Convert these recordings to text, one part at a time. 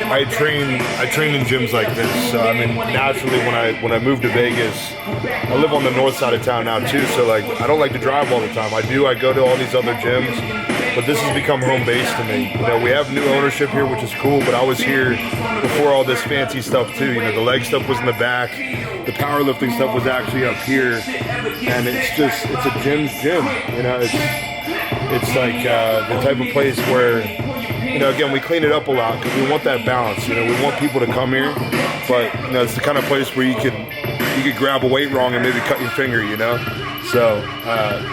I train in gyms like this. So I mean, naturally, when I moved to Vegas, I live on the north side of town now too. So like, I don't like to drive all the time. I go to all these other gyms, but this has become home base to me. You know, we have new ownership here, which is cool. But I was here before all this fancy stuff too. You know, the leg stuff was in the back, the powerlifting stuff was actually up here, and it's a gym's gym. You know, it's like the type of place where, you know, again, we clean it up a lot because we want that balance. You know, we want people to come here, but you know, it's the kind of place where you could grab a weight wrong and maybe cut your finger. You know, so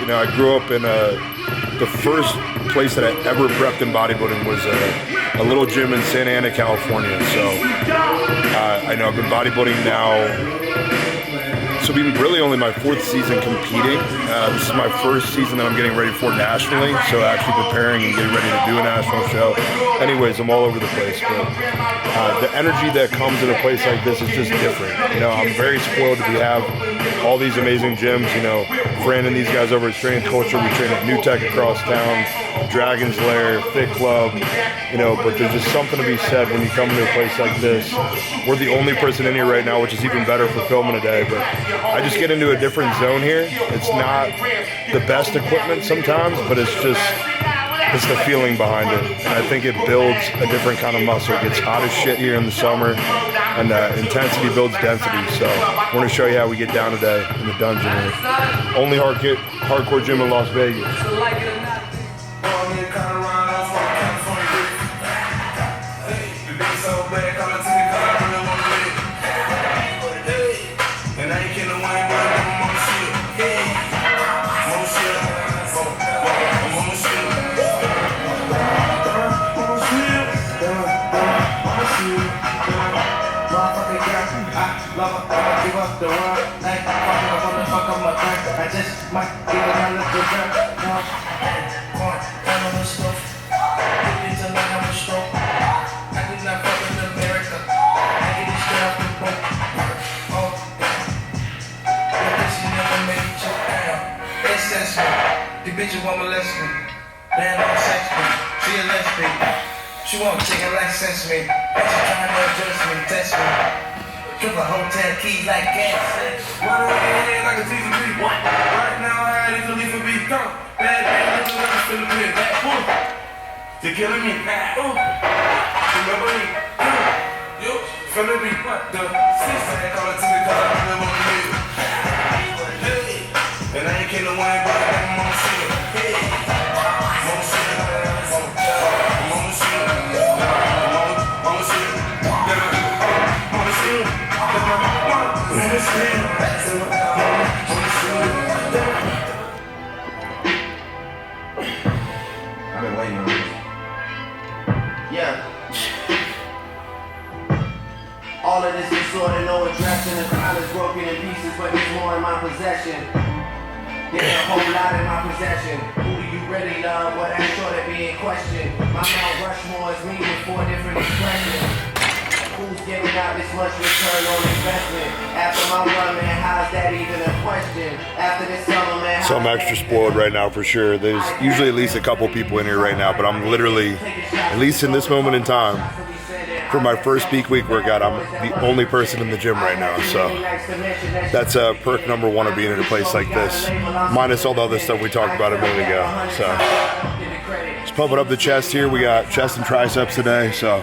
you know, I grew up in the first place that I ever prepped in bodybuilding was a little gym in Santa Ana, California. So I know I've been bodybuilding now. So we've been really only my fourth season competing. This is my first season that I'm getting ready for nationally, so actually preparing and getting ready to do a national show. Anyways, I'm all over the place, but the energy that comes in a place like this is just different. You know, I'm very spoiled to have all these amazing gyms. You know, Fran and these guys over at Strength Culture, we train at New Tech across town, Dragon's Lair, Fit Club, you know, but there's just something to be said when you come to a place like this. We're the only person in here right now, which is even better for filming today, but I just get into a different zone here. It's not the best equipment sometimes, but it's the feeling behind it. And I think it builds a different kind of muscle. It gets hot as shit here in the summer, and intensity builds density. So we're gonna show you how we get down today in the dungeon here. Only hardcore gym in Las Vegas. I just might get around the girl. No, I'm on the stove. It's a lot of a stroke. I did not fuck in America. I get this straight off the boat. Oh, yeah, bitch, you never made it your damn. It's sensible. The bitch won't molest me. Man, don't sex me. She a lesbian. She won't chicken like sense me. And she trying to adjust me, test me. Triple hotel keys like gas. Run away head like a TCB. What? Right now I had it to leave for beat. Come. Bad looking like a Philippine. That boom. They're killing me. Ooh. Remember me? Yo. Feeling me. What? The sister ain't call it to me cause I really want to live. Hey. And I ain't killing one, but I'm on the shit. Hey. I'm on the shit. I'm on the shit. I'm on the shit. I've been waiting on this. Yeah. All of this is sort of no addressing. The crowd is broken in pieces, but there's more in my possession. There's a whole lot in my possession. Who do you really love? Well, that's sure to be in question. My Mount Rushmore is me with 4 different expressions. Who's giving out this much return on investment? After my run, man, how's that even a question? After this summer, man. So I'm extra spoiled right now for sure. There's usually at least a couple people in here right now, but I'm literally, at least in this moment in time, for my first peak week workout, I'm the only person in the gym right now. So that's perk number 1 of being in a place like this, minus all the other stuff we talked about a minute ago. So just pumping up the chest here. We got chest and triceps today. So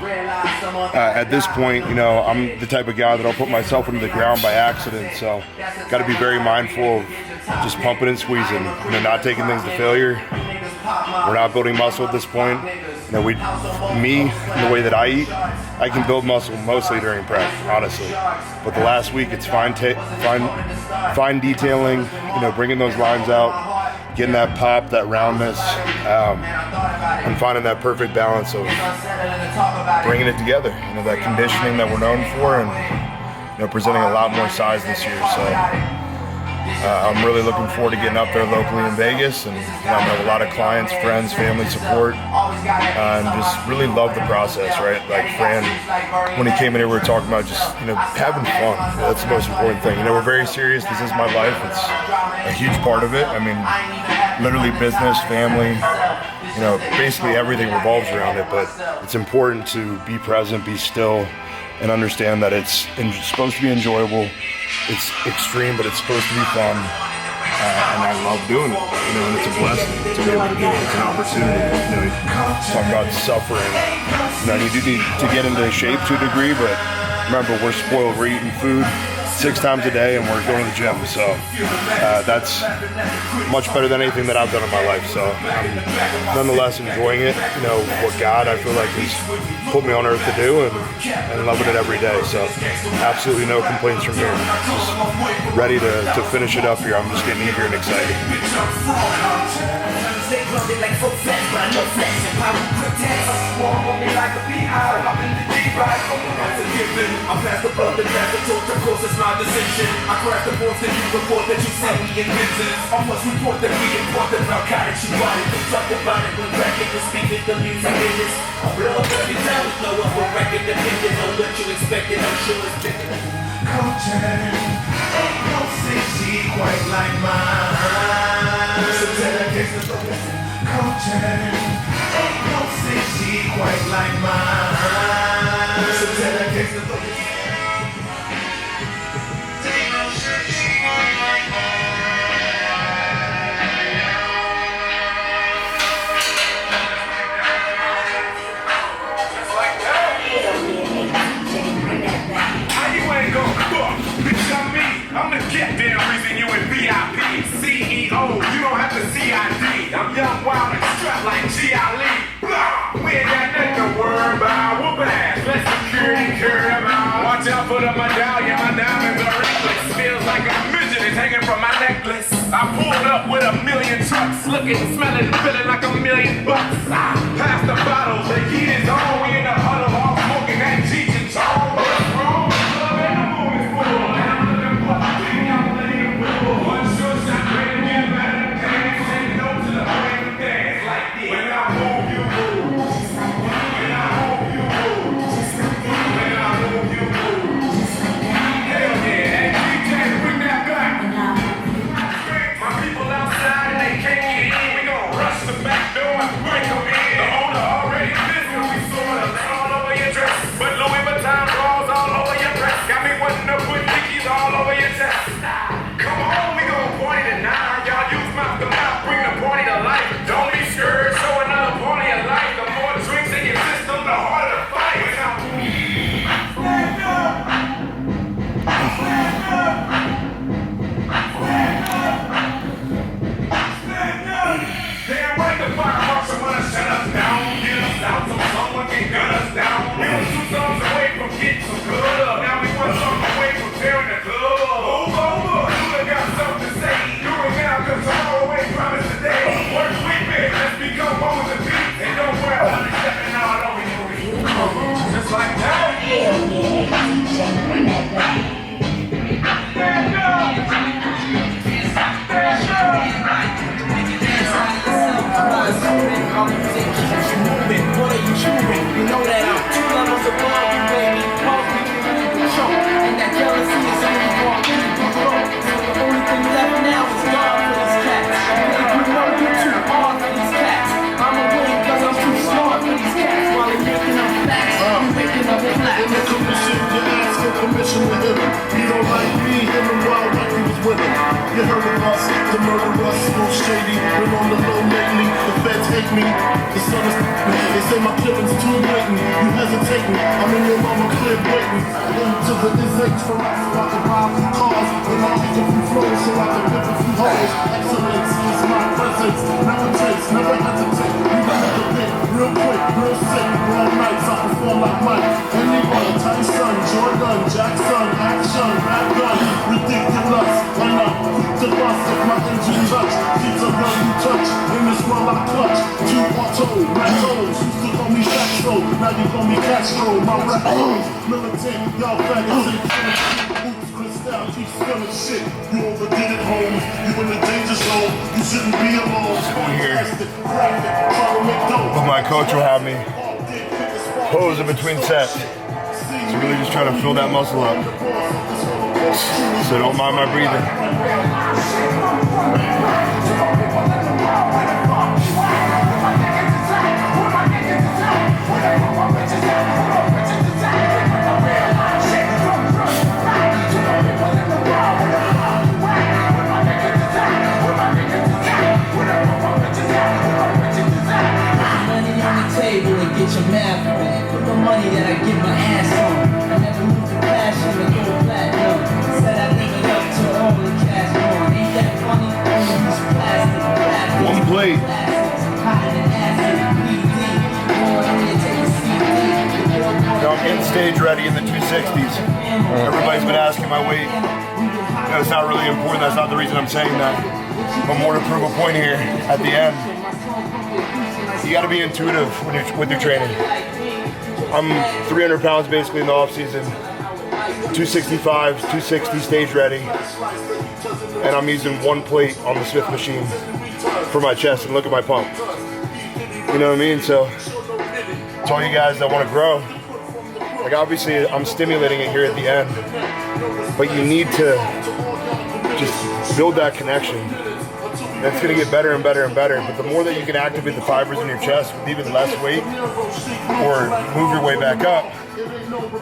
at this point, you know, I'm the type of guy that I'll put myself into the ground by accident. So got to be very mindful of just pumping and squeezing, you know, not taking things to failure. We're not building muscle at this point. You know, me, the way that I eat, I can build muscle mostly during prep, honestly. But the last week, it's fine detailing, you know, bringing those lines out, getting that pop, that roundness, and finding that perfect balance of bringing it together. You know, that conditioning that we're known for, and you know, presenting a lot more size this year. So I'm really looking forward to getting up there locally in Vegas, and you know, I'm gonna have a lot of clients, friends, family support, and just really love the process, right? Like Fran, when he came in here, we were talking about just, you know, having fun. That's the most important thing. You know, we're very serious. This is my life. It's a huge part of it. I mean, literally business, family, you know, basically everything revolves around it. But it's important to be present, be still, and understand that it's supposed to be enjoyable. It's extreme, but it's supposed to be fun. And I love doing it, you know, and it's a blessing to be able to do it. It's an opportunity. You know, talk about suffering. You know, you do need to get into shape to a degree, but remember, we're spoiled. We're eating food 6 times a day, and we're going to the gym. So that's much better than anything that I've done in my life. So I'm nonetheless enjoying it. You know, what God, I feel like, has put me on earth to do, and loving it every day. So absolutely no complaints from here. Just ready to finish it up here. I'm just getting eager and excited. I pass the blood, the pass the torch, of course it's my decision. I crash the force and you report that you sent me in business. I must report that we important narcotics, you bought it. We talked about it when rapping was speaking the music business. I blow up every time we blow up a record depending on what you expected, I'm sure it's different. Culture, ain't no city quite like mine. So tell that gangsta focus. Culture, ain't no city quite like mine. So tell that gangsta focus. I'm the goddamn reason you in VIP, CEO, you don't have to CID. I'm young, wild, and strapped like G.I. We ain't got nothing to worry about. Whoop ass, let security care about. Watch out for the medallion, my diamonds are reckless. Feels like a midget is hanging from my necklace. I pulled up with 1,000,000 trucks, looking, smelling, feeling like $1,000,000. Pass the bottles, the heat is on. We in the huddle, all smoking that Cheech and Chong. What's wrong? Love and the moon is full. You heard of us, the murder us, most shady. Been on the low lately, the feds hate me. The sun is they say my killing's too blatant. You hesitating, I'm in your mama clear waiting. Into the SH from us, so I can ride through cars. And I'll make a few flows so I can whip a few holes. Excellence is my presence, never takes, never hesitate. You got the pick, real quick, real sick. Long nights, I perform like Mike. Anyone, Tyson, Jordan, Jackson, action, bad gun, ridiculous. Why not? The bus if my engine touch, keeps a gun you touch. In this world I clutch, 2 auto, ratos. Used to call me Castro, now you call me Castro. My rap goes militant, y'all faggots ain't finna. Oops, Cristal, keep spilling shit. You overdid it, Holmes. You in the danger zone. You shouldn't be alone. Going here. But my coach will have me pose in between sets. So really just trying to fill that muscle up. So don't mind my breathing. stage ready in the 260s. Everybody's been asking my weight. It's not really important. That's not the reason I'm saying that. But more to prove a point here at the end. You got to be intuitive with your training. I'm 300 pounds basically in the off season. 265, 260 stage ready. And I'm using one plate on the Smith machine for my chest, and look at my pump. You know what I mean? So to all you guys that want to grow, like obviously I'm stimulating it here at the end, but you need to just build that connection. That's gonna get better and better and better, but the more that you can activate the fibers in your chest with even less weight, or move your way back up,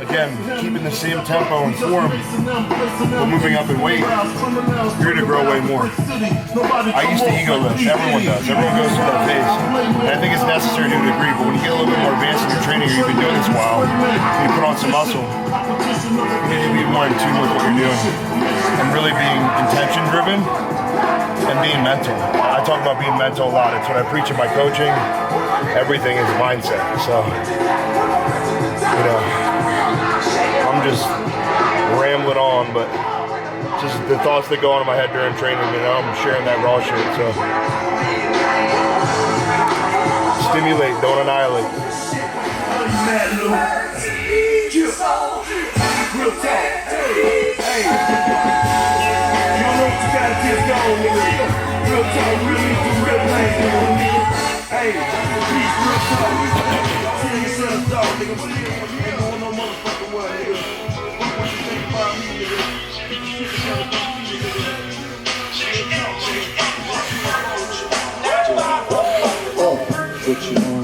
again, keeping the same tempo and form, but moving up in weight, you're gonna grow way more. I used to ego lift, everyone does, everyone goes through that phase, and I think it's necessary to a degree, but when you get a little bit more advanced in your training, or you've been doing this a while, and you put on some muscle, you need to be more in tune with what you're doing, and really being intention driven, and being mental. I talk about being mental a lot. It's what I preach in my coaching. Everything is mindset. So, you know, I'm just rambling on, but just the thoughts that go on in my head during training, you know, I'm sharing that raw shit. So, stimulate, don't annihilate. Real talk, real need to real things, nigga. Hey, peace, real talk. Tell yourself, dog, nigga. Ain't going no motherfucking way, nigga. What you think about me, nigga?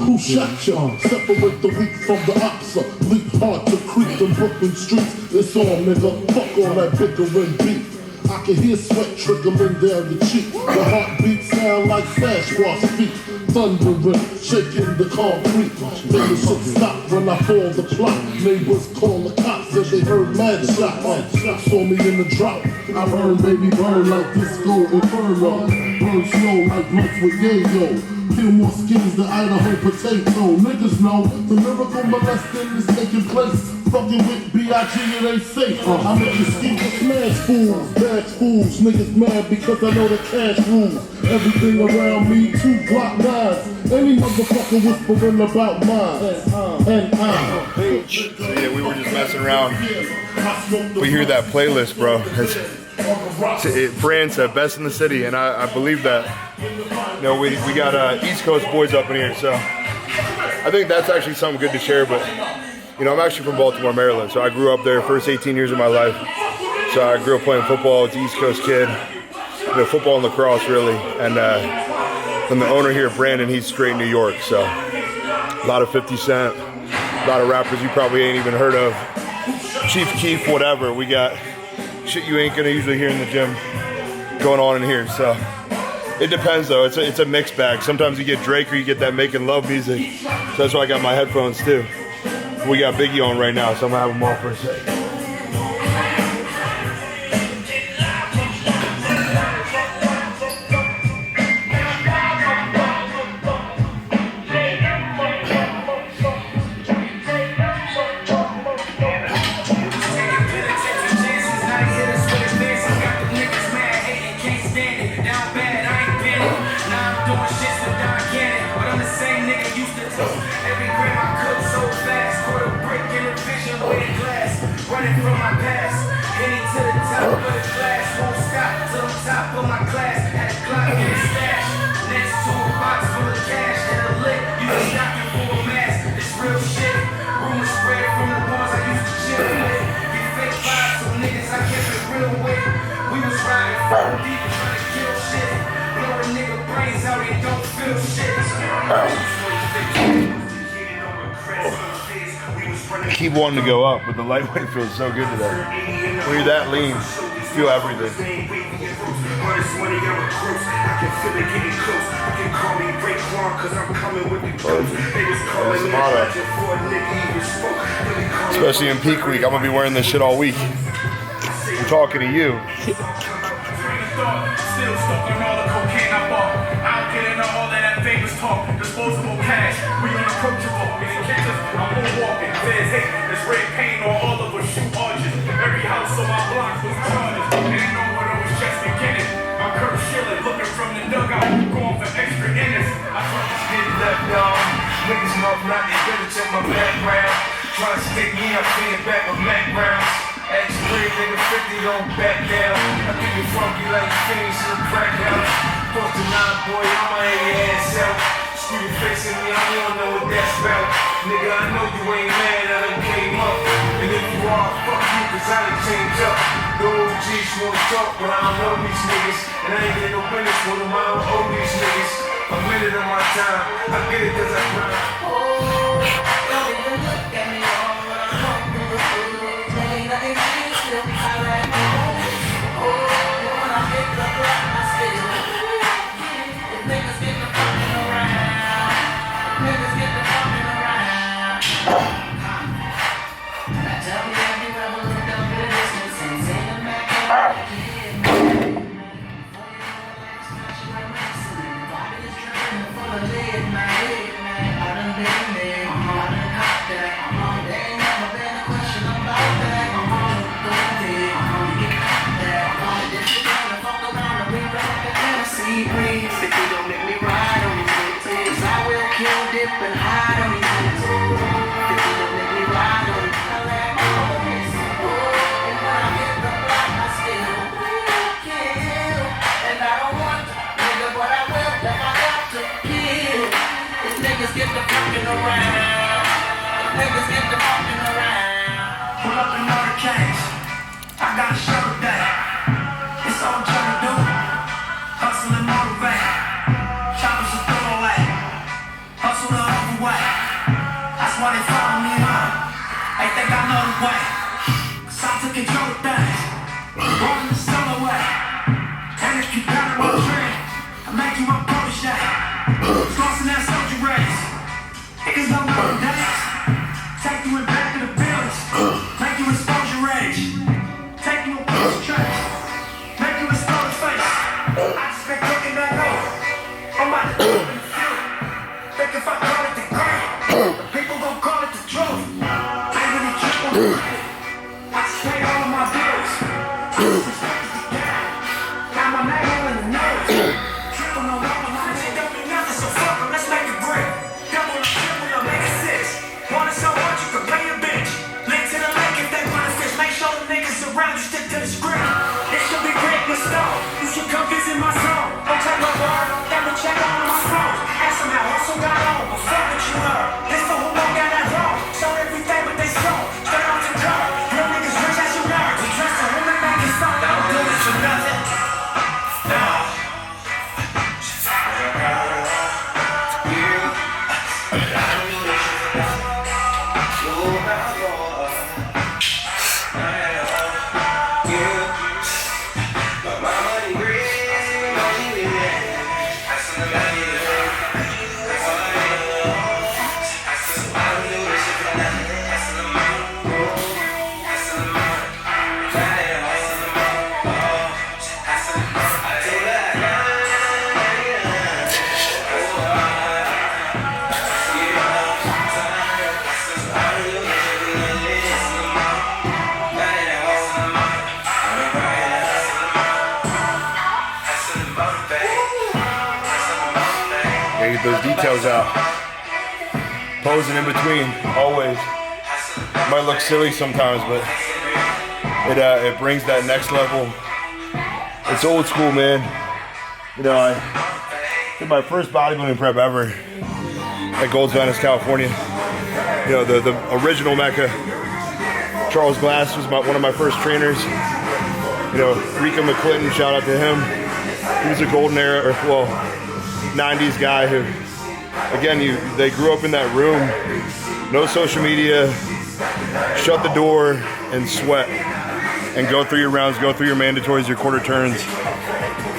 Who shot ya? Separate the weak from the oxa. Leap hard to creep in Brooklyn streets. It's on, nigga. Fuck all that bickering beef. I can hear sweat trickling down your cheek. The heartbeat sound like Sasquatch feet. Thundering, shaking the concrete. Then the shit stop when I fall the plot. Neighbors call the cops as they heard mad shots. Saw me in the drop. I heard baby burn like disco inferno. Burn slow like blunts with yayo. Kill more skins than Idaho potato. Niggas know the miracle molesting is taking place. Fucking with B.I.G. it ain't safe. I make you ski smash fools, bash fools. Niggas mad because I know the cash rules. Everything around me, 2 Glock 9s. Any motherfucker whispering about mine. And Yeah, we were just messing around. We hear that playlist, bro. France, best in the city, and I believe that. You know, we got East Coast boys up in here, so I think that's actually something good to share. But you know, I'm actually from Baltimore, Maryland, so I grew up there first 18 years of my life. So I grew up playing football. It's an East Coast kid, you know, football and lacrosse really. And then the owner here, Brandon, he's straight New York, so a lot of 50 Cent, a lot of rappers you probably ain't even heard of. Chief Keef, whatever. We got shit you ain't gonna usually hear in the gym going on in here. So it depends though. It's a mixed bag. Sometimes you get Drake or you get that making love music. So that's why I got my headphones too. We got Biggie on right now, so I'm gonna have them on for a second. Running from my past, heading to the top of the class, won't stop till I'm top of my class. Had a Glock in the stash, next to a box full of cash and a lick. You was knocking for a mask, it's real shit. Rumors spread from the ones I used to chill with. Get fake vibes, so niggas I kept it real with. We was riding from deep trying to kill shit. Blowing nigga brains out, they don't feel shit. I keep wanting to go up, but the lightweight feels so good today. When you're that lean, you feel everything. That's the motto. Especially in peak week, I'm gonna be wearing this shit all week. I'm talking to you. Still stuck on all the cocaine I bought. I'll get into all of that famous talk. Disposable cash, we unapproachable. If you catch us, I'm moonwalking. Says, hey, this red paint. my background. Try to stick me, I'm feeding back with Mac rounds. X3, nigga 50, don't back down. I keep it funky like Phoenix in the crack house. Post the 9, boy, I'ma air your ass out. Screw your face at me, I don't know what that's about. Nigga, I know you ain't mad, I done came up. And if you are, fuck you, cause I done changed up. The OGs wanna talk, but I don't know these niggas. And I ain't getting no business with them, I don't owe these niggas. A minute of my time, I get it cause I grind. Oh, don't even look at me all when I'm walking the food. There ain't nothing to still I like home. Oh, when I hit the block, I still if niggas get the fucking around. Niggas get the fucking around. Now tell me have you ever looked up at a distance and seen a man come back here? If you don't let me ride on these niggas, I will kill, dip, and hide on these niggas. If you don't let me ride on these niggas, I let my homies. And when I hit the block, I still will kill. And I don't want to, nigga, but I will if I got to kill. If niggas get the fucking around, if niggas get the fucking around. Pull up in hurricanes, I got a shovel day. It's all I'm trying to do. Hustle and motivate. Choppers are throwaway. Hustle the other way. That's why they follow me around. They think I know the way. Cause I took control of things. Rolling the sun away. And if you got it on trend, I make you my protege. Crossing that soldier race. Niggas don't know the days. Take you in back to the buildings. Make you expose your rage. Take you a push trace. Make you expose your face. I just been cooking that note. I'm about to do it in the field. Think if I call it the great, the people gon' call it the truth. I ain't really trip on the credit. I just paid all of my bills. I just respected the game. Got my name all in the nose. Triple no rubber lines, ain't don't mean nothing, so fuck 'em, let's make it break. Double or triple or make it 6. Want it so much you can pay a bitch. Link to the lake if they wanna fish. Make sure the niggas around you stick to the script. It should be great with stone. You should come visit my zone. Don't take my word, double check all of my phones. Ask them how hustle got on before what you heard. This for who don't got that wrong. Show everything but they sold. Straight off the curb. Real niggas rich as you nerds. We dress to women back and stuff. Don't do this for nothing. Get those details out. Posing in between, always. Might look silly sometimes, but it brings that next level. It's old school, man. You know, I did my first bodybuilding prep ever at Gold's Venice, California. You know, the original Mecca. Charles Glass was one of my first trainers. You know, Rico McClinton, shout out to him. He was a golden era, 90s guy who, again, they grew up in that room, no social media, shut the door and sweat and go through your rounds, go through your mandatories, your quarter turns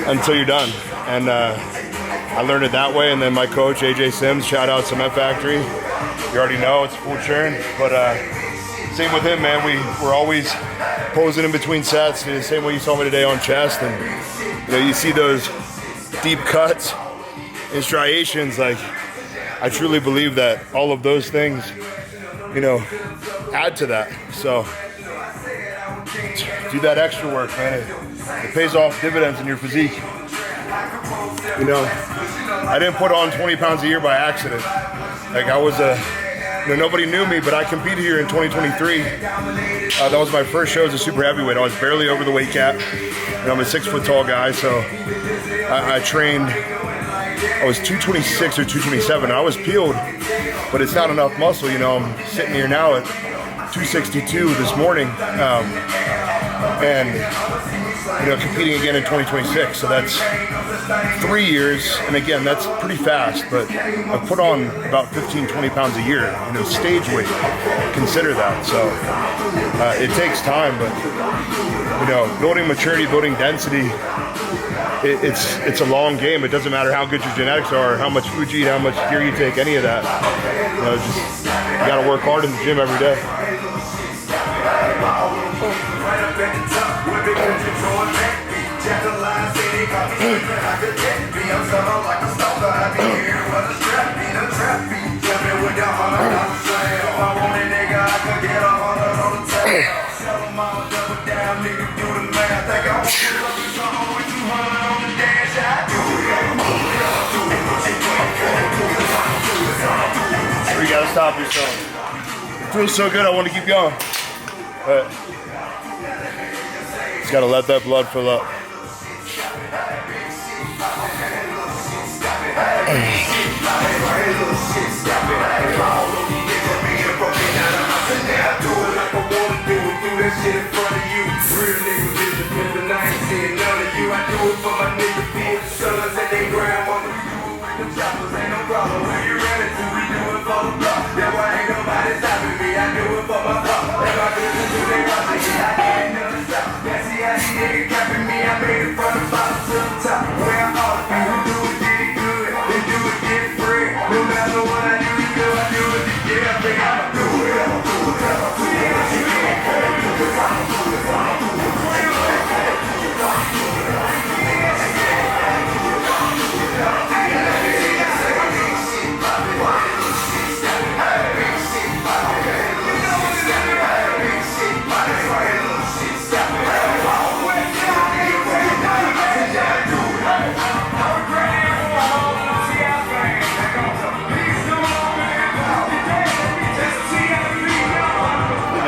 until you're done. And I learned it that way. And then my coach, AJ Sims, shout out Cement Factory. You already know it's full churn, but same with him, man. We're always posing in between sets, the same way you saw me today on chest. And you know, you see those deep cuts and striations. Like, I truly believe that all of those things, you know, add to that. So do that extra work, man. It pays off dividends in your physique. You know, I didn't put on 20 pounds a year by accident. Like, I was a nobody knew me, but I competed here in 2023. That was my first show as a super heavyweight. I was barely over the weight cap, and I'm a 6 foot tall guy, so I trained. I was 226 or 227. I was peeled, but it's not enough muscle. You know, I'm sitting here now at 262 this morning, and you know, competing again in 2026. So that's 3 years, and again, that's pretty fast. But I've put on about 15, 20 pounds a year. You know, stage weight. Consider that. So it takes time, but you know, building maturity, building density. It's a long game. It doesn't matter how good your genetics are, or how much food you eat, how much gear you take, any of that. You know, just you got to work hard in the gym every day. You gotta stop yourself. It feels so good, I want to keep going. But just gotta let that blood fill up.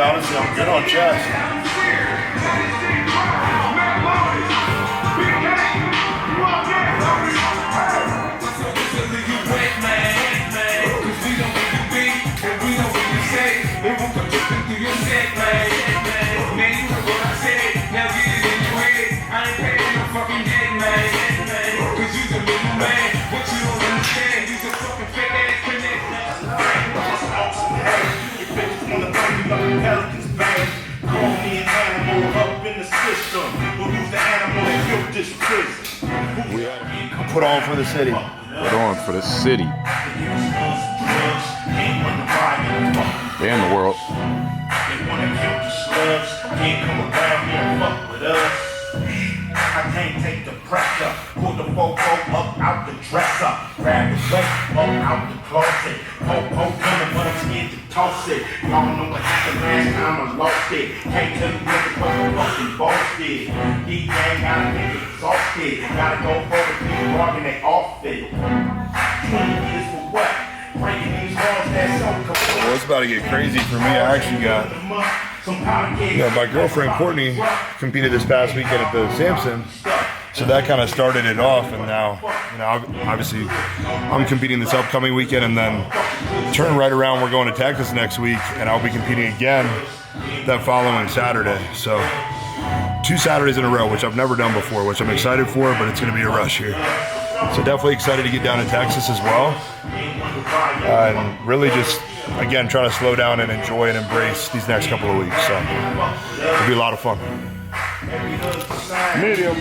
Honestly, I'm good on chest. Put on for the city. Put on for the city. And the world. I can't take the pressure. Pull the fofo up out the dresser. Grab the weight up out the closet. Poke coming, but I'm scared to toss it. Y'all know what happened last time I lost it. Can't tell you what the fucking boss did. He gang got a nigga exhausted. Gotta go for the big bargain, they off it. 20 years for what? Breaking these laws that's so cold. Well, it's about to get crazy for me. I actually got, you know, my girlfriend Courtney competed this past weekend at the Sampson, so that kind of started it off. And now, you know, obviously, I'm competing this upcoming weekend, and then turn right around. We're going to Texas next week, and I'll be competing again that following Saturday. So 2 Saturdays in a row, which I've never done before, which I'm excited for, but it's going to be a rush here. So definitely excited to get down to Texas as well, and really just, again, trying to slow down and enjoy and embrace these next couple of weeks. So it'll be a lot of fun. Medium.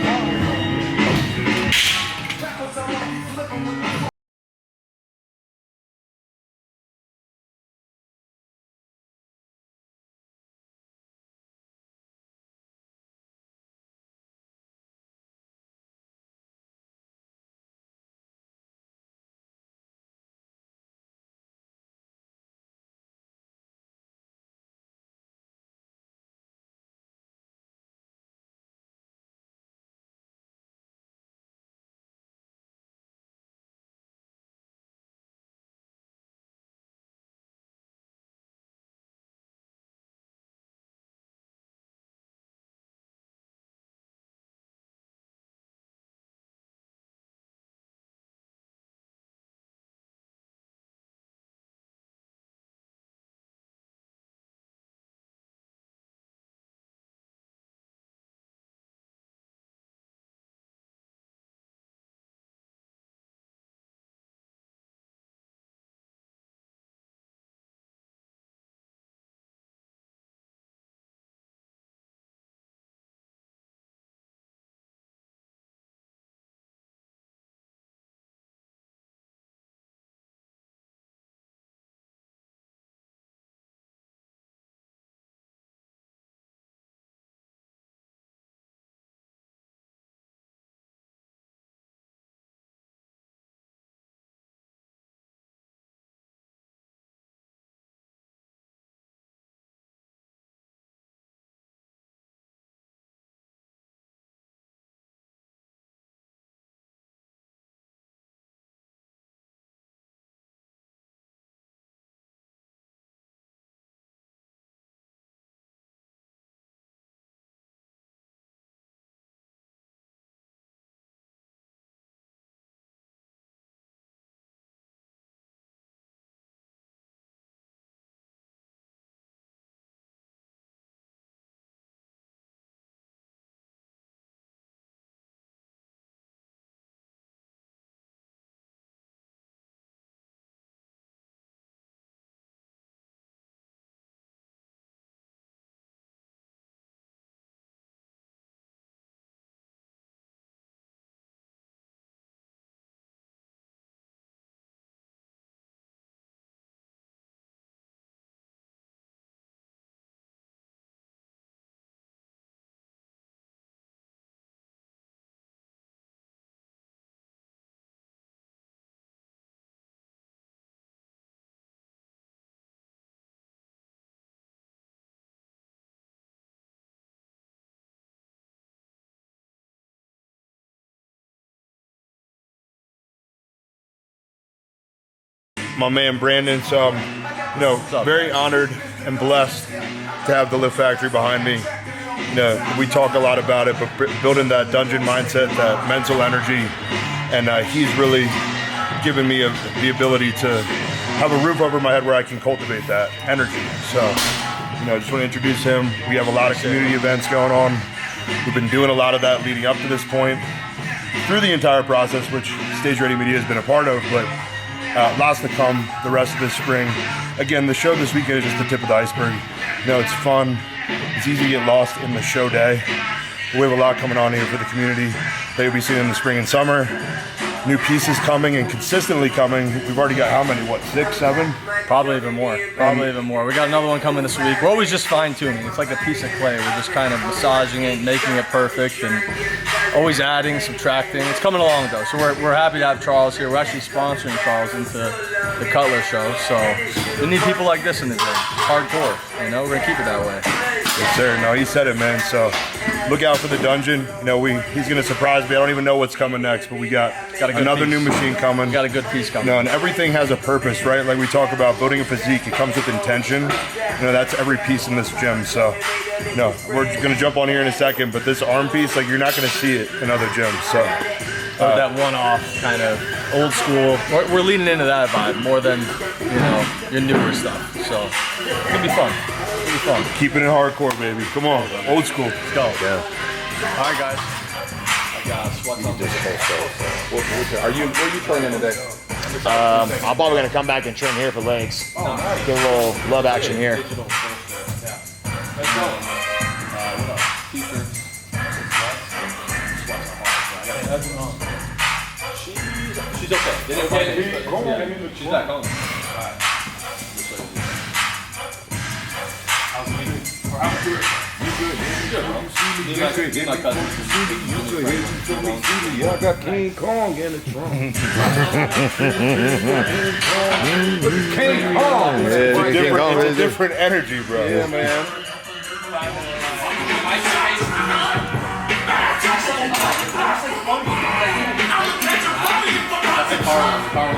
my man Brandon. So I'm, very honored and blessed to have the Lift Factory behind me. We talk a lot about it, but building that dungeon mindset, that mental energy, and he's really given me the ability to have a roof over my head where I can cultivate that energy. So, I just want to introduce him. We have a lot of community events going on. We've been doing a lot of that leading up to this point through the entire process, which Stage Ready Media has been a part of, but lots to come the rest of this spring. Again, the show this weekend is just the tip of the iceberg. It's fun. It's easy to get lost in the show day. We have a lot coming on here for the community that you'll be seeing in the spring and summer. New pieces coming and consistently coming. We've already got how many? 6, 7? Probably even more. We got another one coming this week. We're always just fine-tuning. It's like a piece of clay. We're just kind of massaging it, making it perfect, and always adding, subtracting. It's coming along though. So we're happy to have Charles here. We're actually sponsoring Charles into the Cutler show. So we need people like this in the gym. Hardcore. We're gonna keep it that way. Yes, sir. No, he said it, man. So look out for the dungeon. He's gonna surprise me. I don't even know what's coming next, but we got another new machine coming. Got a good piece coming. And everything has a purpose, right? Like we talk about building a physique, it comes with intention. That's every piece in this gym. So, we're gonna jump on here in a second, but this arm piece, like you're not gonna see it in other gyms. So that one-off kind of old school. We're leaning into that vibe more than your newer stuff. So it's gonna be fun. Keeping it hardcore, baby. Come on, old school. Let's go. Yeah. All right, guys. I got sweats on this. Where are you training today? I'm probably gonna come back and train here for legs. Get a little love action here. Let's go. What up? T-shirts. She's okay. She's back home. I got King Kong in the trunk. King Kong. It's a different energy, bro. Yeah, man. That's the hard part.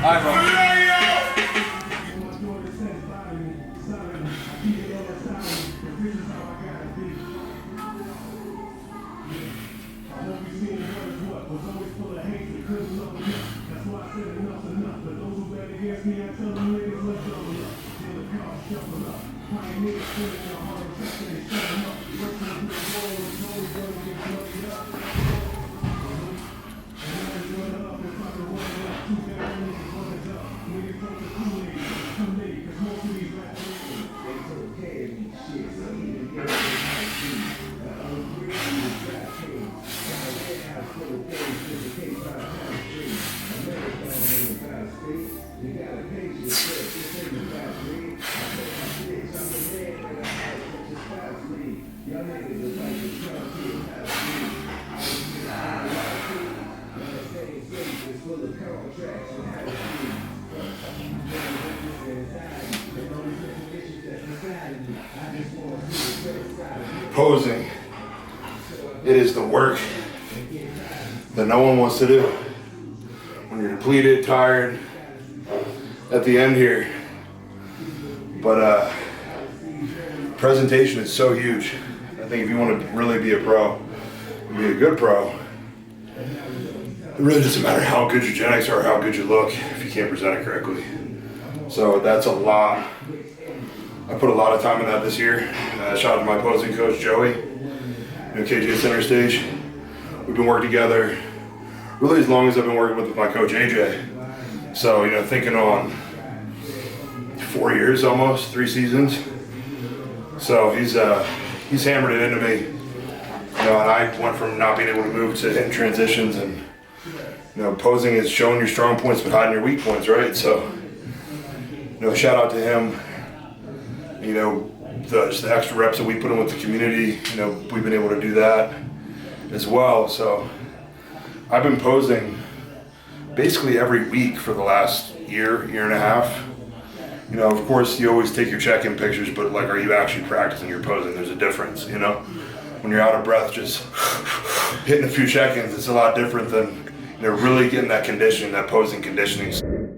All right, bro. Posing. It is the work that no one wants to do. When you're depleted, tired, at the end here. But presentation is so huge. I think if you want to really be a pro, be a good pro, it really doesn't matter how good your genetics are or how good you look if you can't present it correctly. So that's a lot. I put a lot of time in that this year. Shout out to my posing coach, Joey, KJ Center Stage. We've been working together really as long as I've been working with my coach, AJ. So, thinking on 4 years almost, 3 seasons. So he's hammered it into me. You know, and I went from not being able to move to hitting transitions, and you know, posing is showing your strong points but hiding your weak points, right? So, you know, shout out to him. You know, just the extra reps that we put in with the community, you know, we've been able to do that as well. So I've been posing basically every week for the last year and a half. You know, of course, you always take your check-in pictures, but like, are you actually practicing your posing? There's a difference, you know? When you're out of breath, just hitting a few check-ins, it's a lot different than, you know, really getting that conditioning, that posing conditioning.